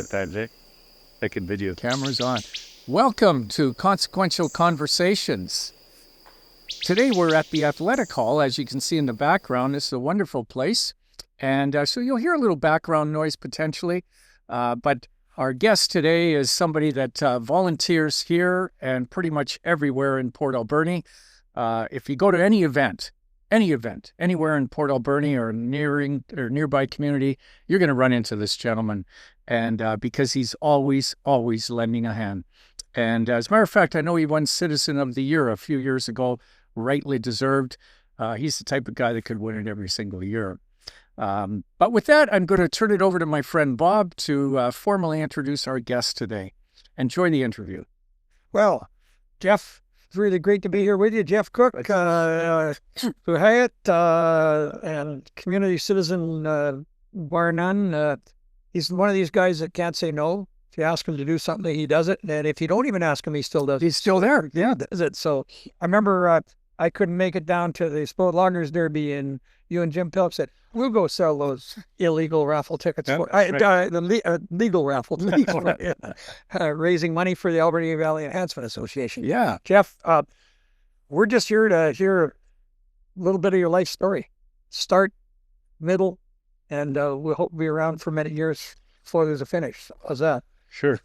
sometimes, eh? Taking video. Camera's on. Welcome to Consequential Conversations. Today we're at the Athletic Hall, as you can see in the background. This is a wonderful place. And so you'll hear a little background noise potentially. But our guest today is somebody that volunteers here and pretty much everywhere in Port Alberni. If you go to any event, anywhere in Port Alberni or nearby community, you're going to run into this gentleman. And because he's always lending a hand. And as a matter of fact, I know he won Citizen of the Year a few years ago, rightly deserved. He's the type of guy that could win it every single year. But with that, I'm going to turn it over to my friend Bob to formally introduce our guest today. Enjoy the interview. Well, Jeff, it's really great to be here with you. Jeff Cook, Hyatt, and community citizen, bar none. He's one of these guys that can't say no. If you ask him to do something, he does it. And if you don't even ask him, he still does it. He's still there. Yeah. Does it. So I remember I couldn't make it down to the Spode Loggers Derby, and you and Jim Phillips said, we'll go sell those illegal raffle tickets. Legal raffle tickets. Raising money for the Alberni Valley Enhancement Association. Yeah. Jeff, we're just here to hear a little bit of your life story. Start, middle, and we'll hope to be around for many years before there's a finish. So how's that? Sure.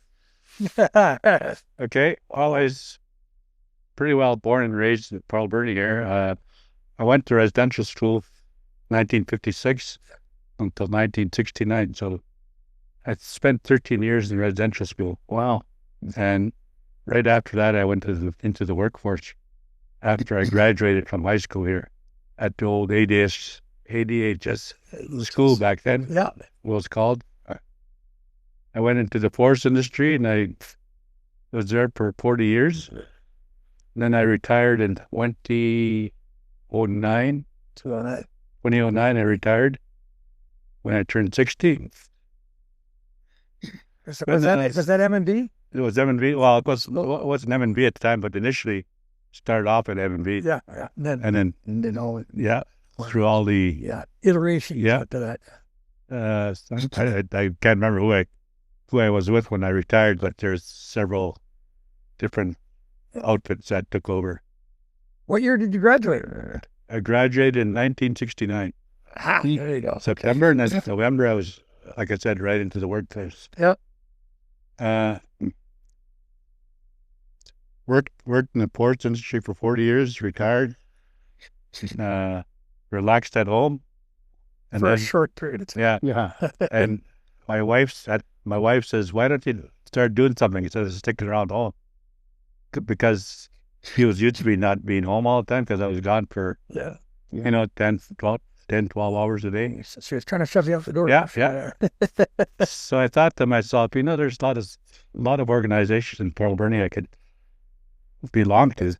Okay. Well, I was pretty well born and raised in Port Alberni here. I went to residential school 1956 until 1969. So I spent 13 years in residential school. Wow. And right after that, I went into the workforce after I graduated from high school here at the old ADHS school back then. Yeah. Was called. I went into the forest industry and I was there for 40 years. And then I retired in 2009. 2009, I retired when I turned 60. Was that M&B? It was M&B. Well, it wasn't M&B at the time, but initially started off at M&B. Yeah. And then all through all the iterations after that. I can't remember who I was with when I retired, but there's several different outfits that took over. What year did you graduate? I graduated in 1969. There you go. September, and then November I was, like I said, right into the workplace. Yeah. Worked in the ports industry for 40 years, retired, relaxed at home. And for a short period of time. Yeah. And my wife says, why don't you start doing something instead of sticking around home? Because she was used to me not being home all the time because I was gone for, 10, 12 hours a day. So she was trying to shove you out the door. Yeah. So I thought to myself, there's a lot of organizations in Port Alberni I could belong to.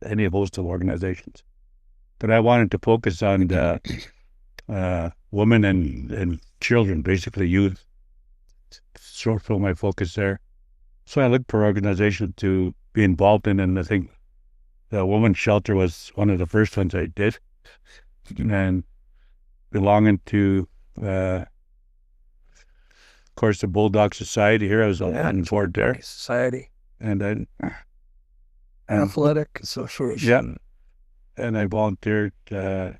Any of those two organizations. But I wanted to focus on women and children, basically youth. Sort of my focus there. So I looked for organizations to be involved in, and I think the women's shelter was one of the first ones I did. And belonging to, of course, the Bulldog Society here, I was on board there. Society. And then Athletic Association. Yeah. And I volunteered. I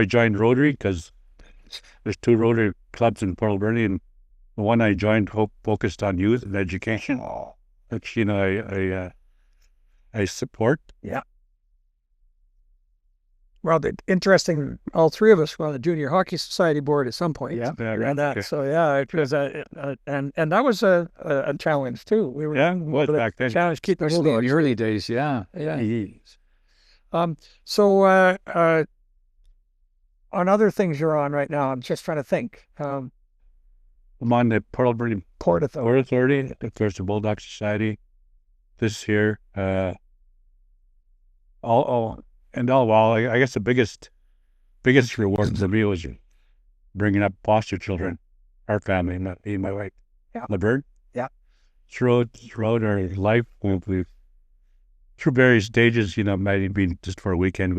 joined Rotary because there's two Rotary clubs in Port Alberni, and the one I joined focused on youth and education, which I support. Yeah. Well, interesting. All three of us were on the Junior Hockey Society board at some point. Yeah, and that. Okay. So it was and that was a challenge too. We were was back then. Challenge keep in the early days. Yeah. So on other things you're on right now, I'm just trying to think. I'm on the Port Alberni Port Authority, of course, the Bulldog Society. This here, I guess the biggest reward to me was bringing up foster children, our family, me and my wife, Laverne. Yeah. Throughout our life, we've through various stages, might have been just for a weekend,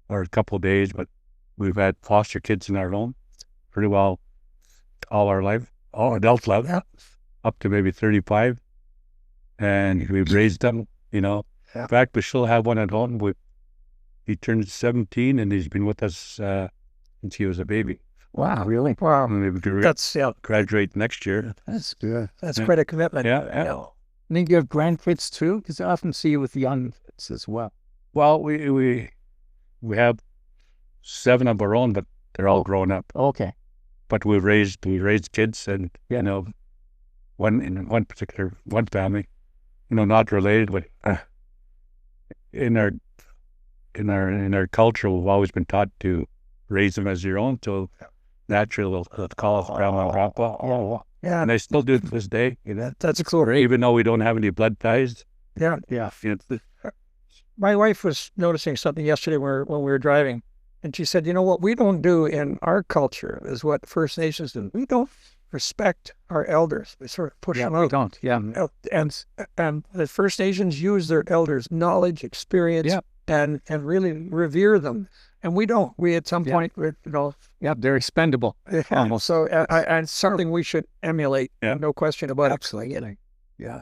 or a couple of days, but we've had foster kids in our home pretty well all our life, adult level, Yeah. up to maybe 35. And we've raised them, Yeah. In fact, we still have one at home. He turned 17 and he's been with us since he was a baby. Wow, really? Wow. And we That's graduate next year. That's good. that's Yeah. quite a commitment. Yeah. And then you have grandkids too, because I often see you with young kids as well. Well, we have 7 of our own, but they're all grown up. Okay. But we raised kids, and one family, not related, but in our culture, we've always been taught to raise them as your own. So naturally, they'll call us grandma and grandpa. Oh, yeah. And I still do it to this day. That's cool. Even though we don't have any blood ties. Yeah. Yeah. My wife was noticing something yesterday when we were driving, and she said, what we don't do in our culture is what First Nations do. We don't respect our elders. We sort of push them we out. don't. Yeah. And the First Nations use their elders' knowledge, experience, and really revere them. And we don't. We at some point, Yeah, they're expendable. Almost. So and something we should emulate. Yeah. No question about it. Absolutely. Yeah.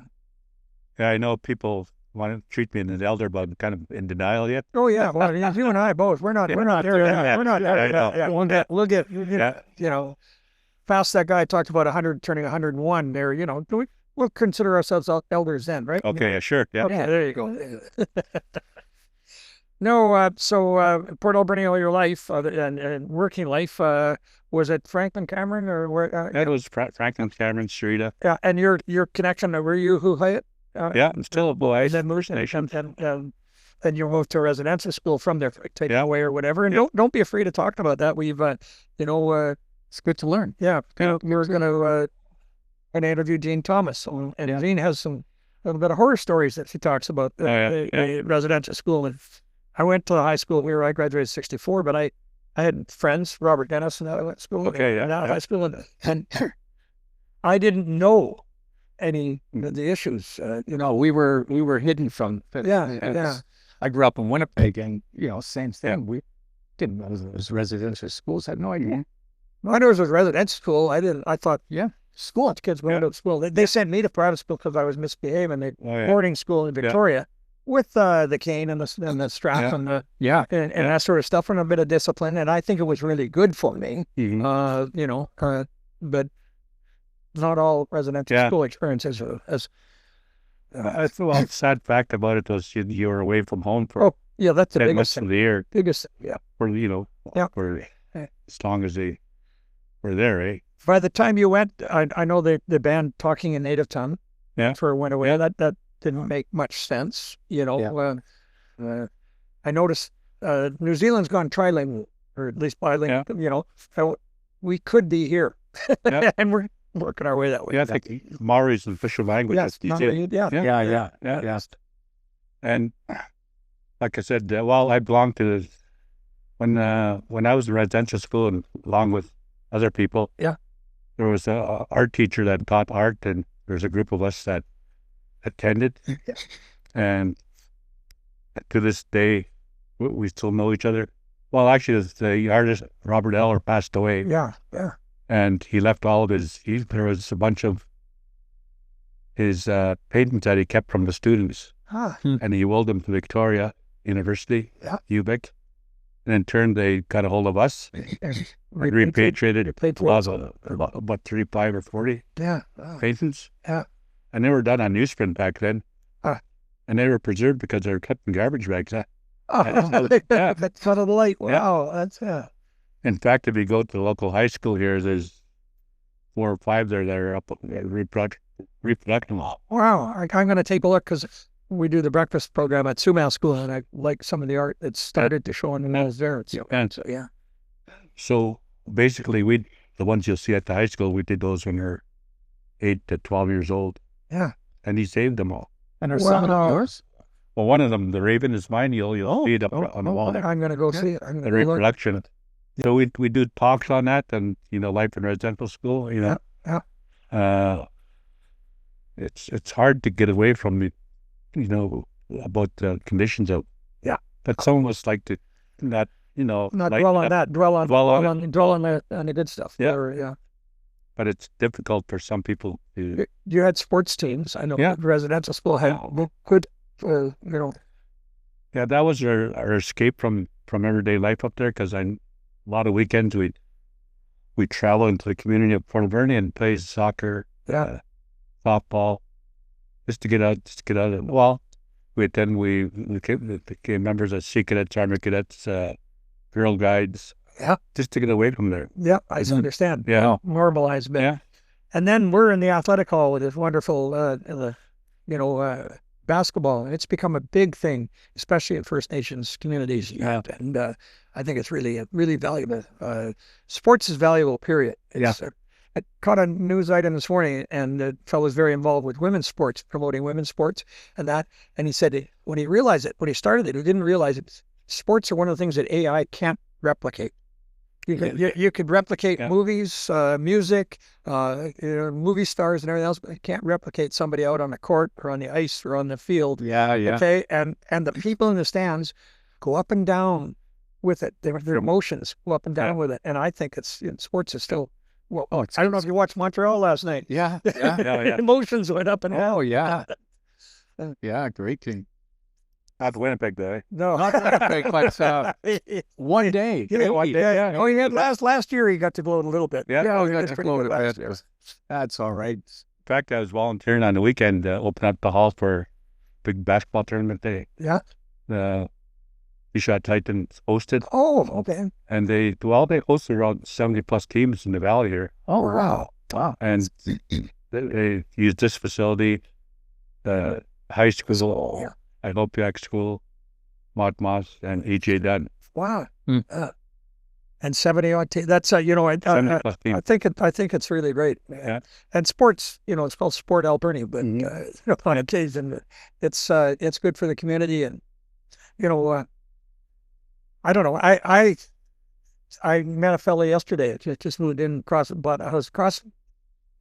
Yeah, I know people want to treat me as an elder, but I'm kind of in denial yet. Oh yeah, well, you and I both. We're not there yet. We're not there yet. We'll get, past that guy talked about 100 turning 101 there, we'll consider ourselves elders then, right? Okay, yeah, sure. Yeah. Okay, there you go. No, so Port Alberni all your life and working life, was it Franklin Cameron or where? That was Franklin Cameron, Sherita. Yeah, and your connection, were you who Hyatt? Yeah, I'm still a boy. And then moved and you moved to a residential school from there, take away or whatever. And don't be afraid of talking about that. We've, it's good to learn. Yeah, we were going to interview Jean Thomas, and Jean has a little bit of horror stories that she talks about the residential school. And I went to the high school I graduated in '64, but I had friends, Robert Dennis, and I went to school. High school, and I didn't know any of the issues. We were hidden from. Yeah. I grew up in Winnipeg, and same thing. We didn't know there was residential schools. Had no idea. I knew it was a residential school. I thought, school. Kids went to school. They sent me to private school because I was misbehaving. Boarding school in Victoria with the cane and the strap and that sort of stuff, and a bit of discipline. And I think it was really good for me. Mm-hmm. But not all residential school experiences as. The sad fact about it was you were away from home for that's the 10 biggest months thing. of the year. Biggest, For for as long as they were there, eh? By the time you went, I know the band talking in native tongue. For went away. That didn't make much sense. I noticed New Zealand's gone trilingual, or at least bilingual. We could be here, and we're working our way that way. Yeah, I think Maori is the official language. Yes, Yeah. And like I said, I belonged to when I was in residential school, and along with other people, there was a art teacher that taught art, and there's a group of us that attended, and to this day, we still know each other. Well, actually, the artist Robert Eller passed away. Yeah. And he left all of there was a bunch of his paintings that he kept from the students. And he willed them to Victoria University, UVic. And in turn, they got a hold of us, repatriated about 35 or 40 paintings. Yeah. And they were done on newsprint back then. And they were preserved because they were kept in garbage bags. That's sort of light. Wow, that's In fact, if you go to the local high school here, there's 4 or 5 there that are up reproduction. Wow, I'm going to take a look because we do the breakfast program at Sumal School, and I like some of the art that started to show in the nose there. So basically, the ones you'll see at the high school, we did those when we were 8 to 12 years old. Yeah. And he saved them all. And are some of yours? Well, one of them, the Raven, is mine. You'll see it up on the wall there. I'm going to go see it. The reproduction. So we do talks on that, and life in residential school. It's hard to get away from it, about the conditions of. Yeah. But some of us like to not dwell on that. Dwell on the good stuff. Yeah. but it's difficult for some people to. You had sports teams. I know Yeah. residential school had good, Yeah, that was our escape from everyday life up there, because a lot of weekends we travel into the community of Port Verde and play soccer, softball, just to get out of it. Well, we became members of Sea Cadets, Army Cadets, Girl Guides, just to get away from there. Yeah, I understand. Yeah. Normalized bit. Yeah. And then we're in the athletic hall with this wonderful, basketball. It's become a big thing, especially in First Nations communities. Yeah. And I think it's really valuable. Sports is valuable, period. I caught a news item this morning, and the fellow was very involved with women's sports, promoting women's sports and that. And he said when he started it, he didn't realize it. Sports are one of the things that AI can't replicate. You could replicate movies, music, movie stars and everything else, but you can't replicate somebody out on the court or on the ice or on the field. Yeah. Okay, and the people in the stands go up and down with it. Their emotions go up and down with it. And I think sports is still. Well, I don't know if you watched Montreal last night. Yeah. Emotions went up and down. Oh, yeah. Yeah, great team. Not Winnipeg, though. No, Not Winnipeg, but one day. one day. Yeah. Oh, he had last year. He got to blow it a little bit. Yeah. Yeah, we got to blow it a bit. That's all right. In fact, I was volunteering on the weekend to open up the hall for a big basketball tournament day. Yeah. Ishot Titans hosted. Oh, okay. And they hosted around 70+ teams in the valley here. Oh, wow. And they used this facility, the high school, Ilopiak School, Moss, and E.J. Dunn. Wow. And 70 odd teams. That's 70+ teams. I think it's really great. Yeah. And sports, it's called Sport Alberni, but on occasion it's good for the community. And I don't know. I met a fellow yesterday. Just moved in across, bought a house across,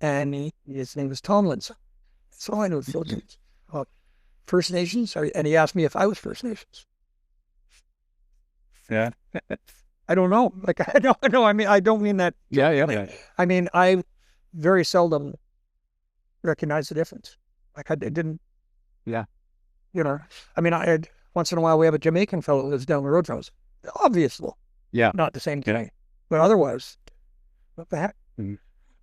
and his name was Tomlinson. That's all I know. First Nations, and he asked me if I was First Nations. Yeah. I don't know. Like, I don't know. I mean, I don't mean that. Yeah. I mean, I very seldom recognize the difference. Like, I didn't. Yeah. I mean, once in a while we have a Jamaican fellow who lives down the road from us. Obviously. Yeah. Not the same thing. But otherwise, what the heck? Mm-hmm.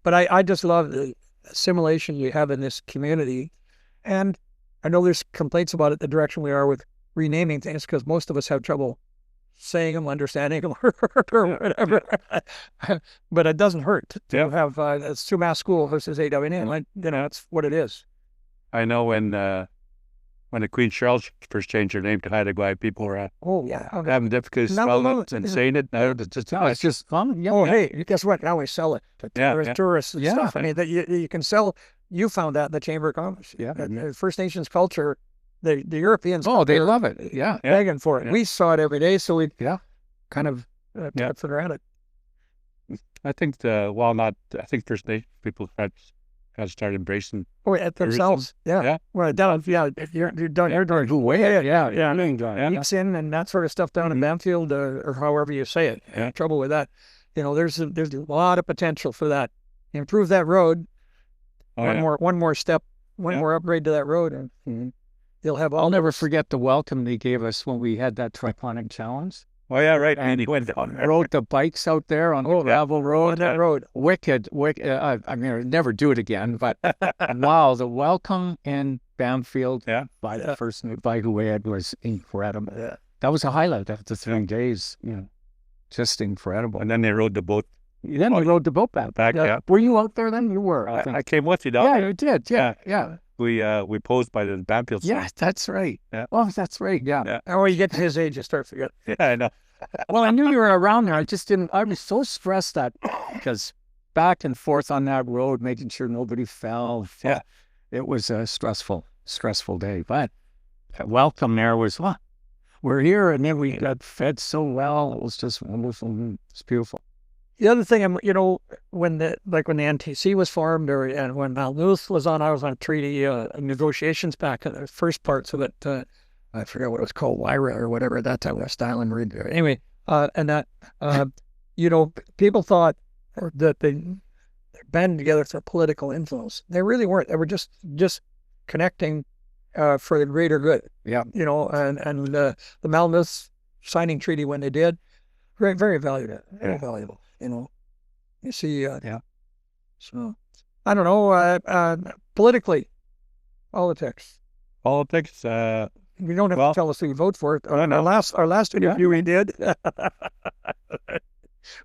But I just love the assimilation you have in this community. And I know there's complaints about it, the direction we are with renaming things, because most of us have trouble saying them, understanding them, or whatever. But it doesn't hurt to have Sumas School versus AWN. That's what it is. I know when the Queen Charles first changed her name to Haida, people were having difficulty spelling it and saying it. Now it's just fun. Yeah. Oh, hey, guess what? Now we sell it to tourists and stuff. I mean, that you can sell. You found that in the Chamber of Commerce. Yeah. First Nations culture, the Europeans. Oh, they love it. Yeah. Begging for it. Yeah. We saw it every day, so we kind of took for granted. I think I think First Nation people had started embracing. Oh, at themselves. Yeah. Well, down. Yeah. You're doing way. Yeah. Eats in and that sort of stuff down in Banfield, or however you say it. Yeah. Trouble with that. There's a lot of potential for that. Improve that road. One more step, more upgrade to that road, and you'll have. I'll never forget the welcome they gave us when we had that triponic challenge. Oh yeah, right. And he went down. Rode the bikes out there on the gravel road. On that road, wicked. I mean, I'd never do it again. But wow, the welcome in Banfield by the first by who we had was incredible. Yeah. That was a highlight of the 3 days. Just incredible. And then they rode the boat. Then we rode the boat back. Yeah. Were you out there then? You were. I came with you, though. Yeah, you did. Yeah. We posed by the Banfield. Yeah, that's right. Yeah. Oh, that's right. Yeah. And when you get to his age, you start forgetting. Yeah, I know. Well, I knew you were around there. I just didn't. I was so stressed because back and forth on that road, making sure nobody fell. Yeah. It was a stressful day. But welcome there was, we're here, and then we got fed so well. It was just wonderful. It's beautiful. The other thing, when the NTC was formed, and when Malnuth was on, I was on treaty negotiations back in the first parts of it. I forget what it was called, Wyra or whatever at that time, West Island. Anyway, and that, people thought that the banding together for political influence. They really weren't. They were just connecting for the greater good. Yeah. You know, and the Malmouth signing treaty when they did, very, very valuable. Very valuable. You know, you see. Yeah. So, I don't know. Politically, politics. Politics. You don't have Well, to tell us who you vote for. I know. Our last interview we did.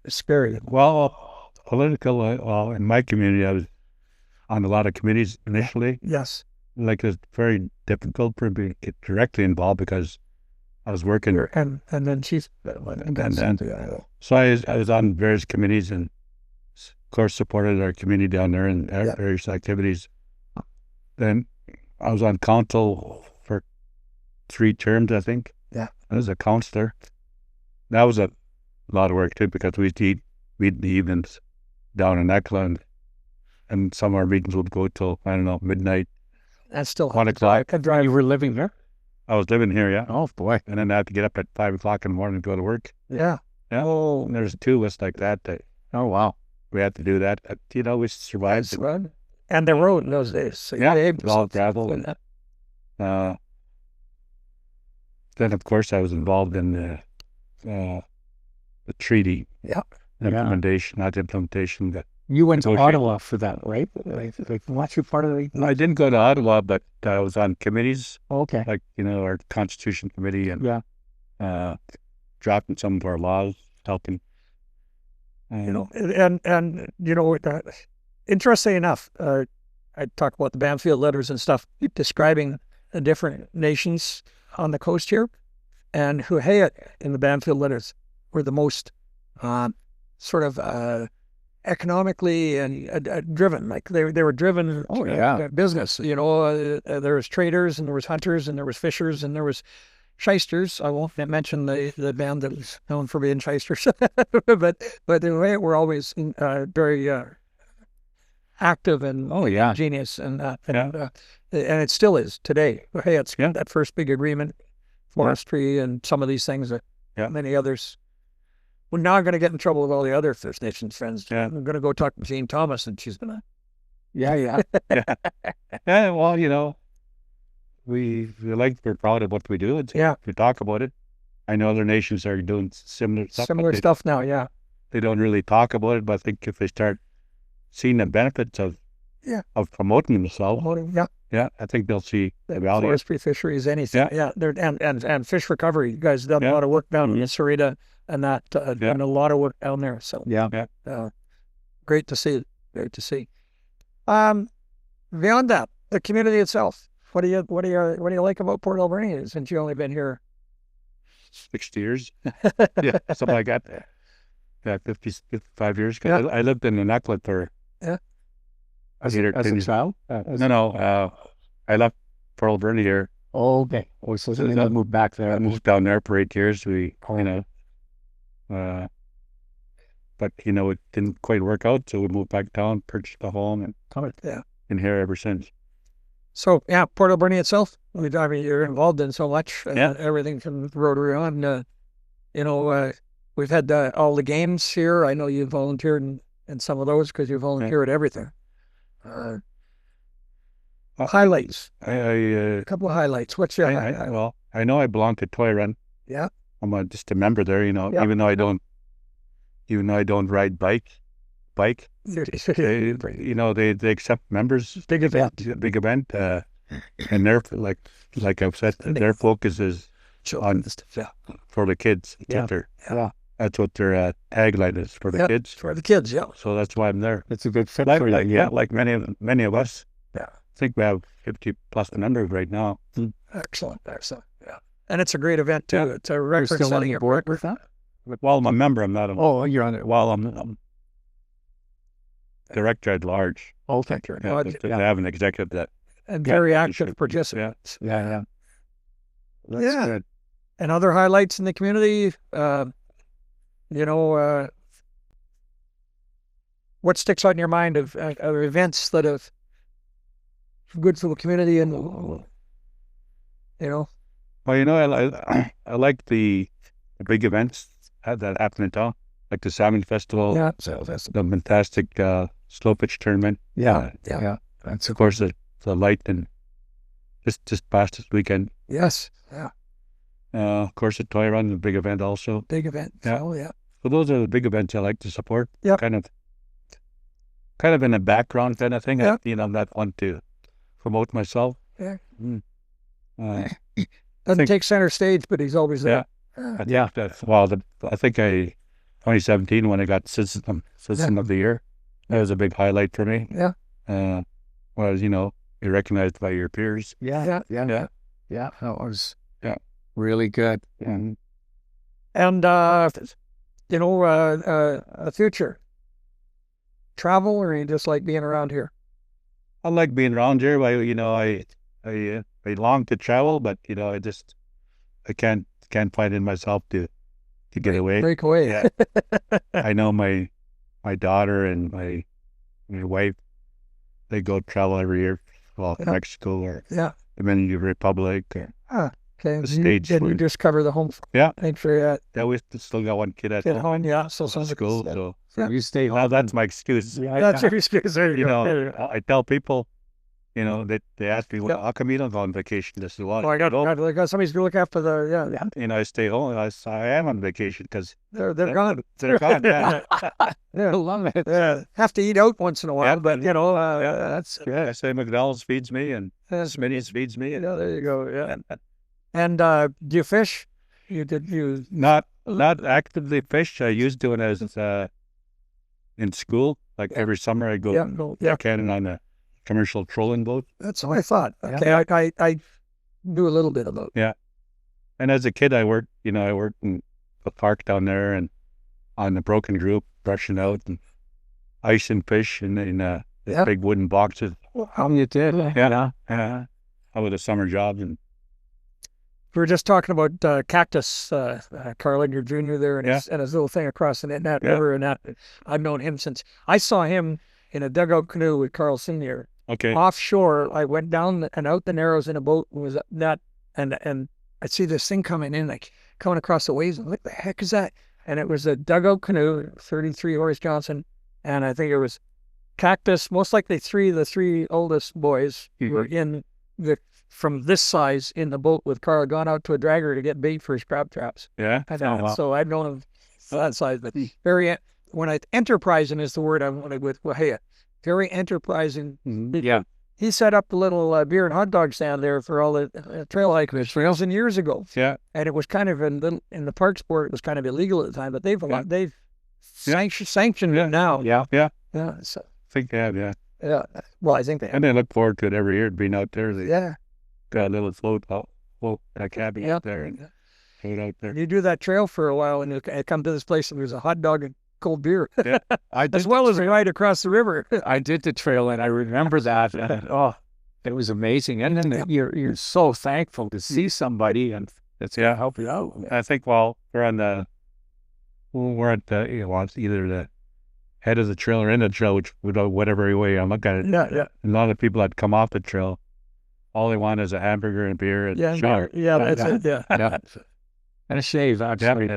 It's scary. Well, political. Well, in my community, I was on a lot of committees initially. Yes. Like it's very difficult for me to get directly involved because I was working. And then chief. So I was on various committees and, of course, supported our community down there in various activities. Then I was on council for 3 terms, I think. Yeah. As a councillor. That was a lot of work too because we meet in the evenings down in Eckland, and some of our meetings would go till, I don't know, midnight. That's still 1 o'clock. You were living there? I was living here, yeah. Oh, boy. And then I had to get up at 5 o'clock in the morning to go to work. Yeah. Yeah. Oh. And there's 2 of us like that. Oh, wow. We had to do that. You know, we survived. And the road in those days. So Yeah, it it was all gravel. Then, of course, I was involved in the treaty. Yeah. Implementation, not implementation. That You went to negotiation. Ottawa for that, right? Like, weren't you part of the... I didn't go to Ottawa, but I was on committees, Okay. like, you know, our Constitution Committee and Yeah. drafting some of our laws, helping. You know, and you know, interesting enough, I talk about the Banfield letters and stuff, describing the different nations on the coast here, and Huhayat in the Banfield letters were the most sort of economically and driven. Like they were driven. Oh, yeah. Business. You know, there was traders and there was hunters and there was fishers and there was shysters. I won't mention the band that was known for being shysters, but in a way, we're always very active and genius, and it still is today. Hey, it's that first big agreement, forestry, and some of these things. Many others. We're now going to get in trouble with all the other First Nations friends. Yeah. I'm going to go talk to Jean Thomas, and she's going to. Yeah. Yeah, well, you know, we're proud of what we do. We talk about it. I know other nations are doing similar stuff. Stuff now, yeah. They don't really talk about it, but I think if they start seeing the benefits of promoting themselves, I think they'll see the value. Forestry, fisheries, anything. And fish recovery. You guys done a lot of work down in Sarita and that, and a lot of work down there. So great to see. Great to see. Beyond that, the community itself. What do you like about Port Alberni since you've only been here 60 years? Yeah, something like that. Yeah, 55 years. I lived in Eckland for as a child. I left Port Alberni here. Oh, okay. Oh, so then I moved back there. I moved down there for 8 years. But it didn't quite work out, so we moved back down, purchased a home, and been here ever since. So Port Alberni itself. I mean, you're involved in so much. Everything from Rotary on. We've had all the games here. I know you volunteered in some of those because you volunteer at everything. Highlights. A couple of highlights. What's your highlight? Well, I know I belong to Toy Run. Yeah. I'm just a member there. Even though I don't ride bike. They accept members. Big event. And their like I've said, their focus is on for the kids. That's what their tagline is, for the kids. For the kids, yeah. So that's why I'm there. It's a good fit for you. Like many of us. Yeah. I think we have 50 plus members right now. Excellent. Yeah. And it's a great event too. It's a record. You're still on the board with that? Well, I'm a member. I'm not a. Oh, you're on it. Well, I'm director at large. Okay. They have an executive that. And very active participants. Yeah. That's good. And other highlights in the community, what sticks out in your mind of events that have good for the community and, Well, I like the big events that happen in town, like the Salmon Festival. Yeah. The fantastic slow pitch tournament. Yeah. That's of course the light and just past this weekend. Yes. Yeah. Of course, the toy run, a big event also. Big event. Yeah. Oh, yeah. So those are the big events I like to support. Yep. Kind of in the background kind of thing. Yep. I'm not one to promote myself. Yeah. Uh, Doesn't take center stage, but he's always there. I think 2017 when I got Citizen of the Year, that was a big highlight for me. Yeah. Was you're recognized by your peers. Yeah. That was really good. Yeah. And the future travel, or you just like being around here? I like being around here. I long to travel, but I can't find in myself to get away. Break away. Yeah. I know my daughter and my wife, they go travel every year, to Mexico or the Dominican Republic. Okay. The States. You just cover the home. Yeah. Thanks for that. Yeah, we still got one kid at home. Yeah. So school. So you stay home. now that's my excuse. That's your excuse. There you go. I tell people, they ask me, well, how come you don't go on vacation? This is what. I got somebody's to look after the I stay home. I am on vacation because they're gone. They're gone. Yeah. I love it. Have to eat out once in a while, but that's I say McDonald's feeds me and Smitty's feeds me. There you go. Yeah. And do you fish? You not actively fish. I used to when I was in school. Like every summer, I go Canada on a commercial trolling boat. That's what I thought. Okay, I do a little bit of boat. Yeah, and as a kid, I worked in the park down there and on the broken group, brushing out and icing fish in big wooden boxes. How you did? Yeah. I was a summer job and. We were just talking about Cactus, Carl Edgar Jr. there and his little thing across the net river, and that I've known him since I saw him in a dugout canoe with Carl Sr. Okay. Offshore. I went down and out the Narrows in a boat and was that and I see this thing coming in, like coming across the waves. And what the heck is that? And it was a dugout canoe, 33 Horace Johnson, and I think it was Cactus. Most likely the three oldest boys were in from this size in the boat with Carl, gone out to a dragger to get bait for his crab traps. Yeah. So I've known him that size, but enterprising is the word I wanted with Wahea. Very enterprising. Yeah. He set up the little beer and hot dog stand there for all the trail hikers years ago. Yeah. And it was kind of in the park sport, it was kind of illegal at the time, but they've sanctioned it now. Yeah. So, I think they have, yeah. Yeah. Well, I think they have. And they look forward to it every year, being out there. They got a little float that cabin out there and float out there. You do that trail for a while and you come to this place and there's a hot dog and cold beer. Yeah. As well as a ride across the river. I did the trail and I remember that. It was amazing. And then you're so thankful to see somebody and that's going to help you out. I think we're at it's either the head of the trail or in the trail, whatever way I look at it. Yeah. A lot of people that come off the trail, all they want is a hamburger and beer and shower. Yeah, that's it. Yeah. And a shave, actually.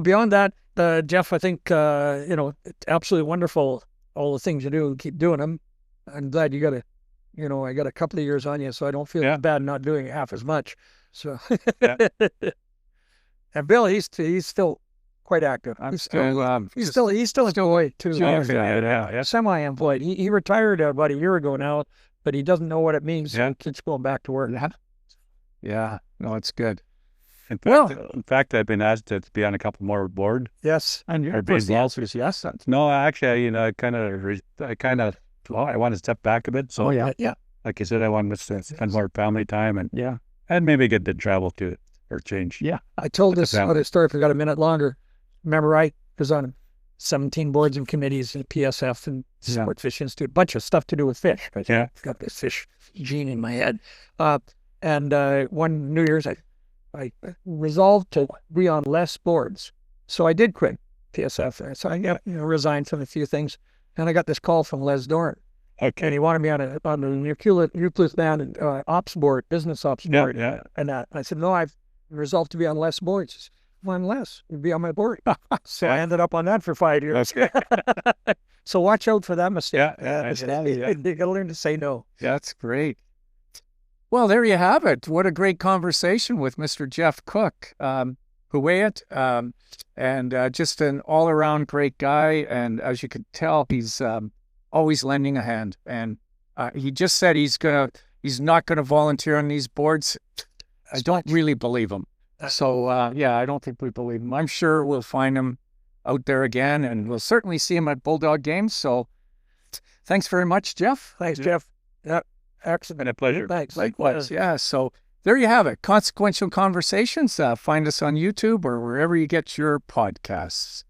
Beyond that, Jeff, I think, it's absolutely wonderful, all the things you do and keep doing them. I'm glad you got I got a couple of years on you, so I don't feel bad not doing half as much. So, and Bill, he's still quite active. He's still employed too. Semi-employed. He retired about a year ago now, but he doesn't know what it means. Yeah. Keeps going back to work. Yeah. No, it's good. In fact, I've been asked to be on a couple more board. Yes. And your first answer is yes. No, actually, I want to step back a bit. So, like I said, I want to spend more family time and maybe get to travel to or change. Yeah. I told this other story if we got a minute longer. Remember, I was on 17 boards and committees at PSF and Sport Fish Institute, a bunch of stuff to do with fish. I've got this fish gene in my head. And one New Year's, I resolved to be on less boards. So I did quit PSF. So I resigned from a few things. And I got this call from Les Dorn. Okay. And he wanted me on the nucleus band ops board, business ops board. Yeah. And I said, no, I've resolved to be on less boards. one less. You'd be on my board. So I ended up on that for 5 years. So watch out for that mistake. Yeah. You got to learn to say no. That's great. Well, there you have it. What a great conversation with Mr. Jeff Cook, Huayet, and just an all-around great guy. And as you can tell, he's always lending a hand. And he just said he's not gonna volunteer on these boards. I don't really believe him. So I don't think we believe him. I'm sure we'll find him out there again, and we'll certainly see him at Bulldog games. So thanks very much, Jeff. Thanks, Jeff. Yeah, excellent. Been a pleasure. Thanks. Likewise. Yeah. So there you have it. Consequential Conversations. Find us on YouTube or wherever you get your podcasts.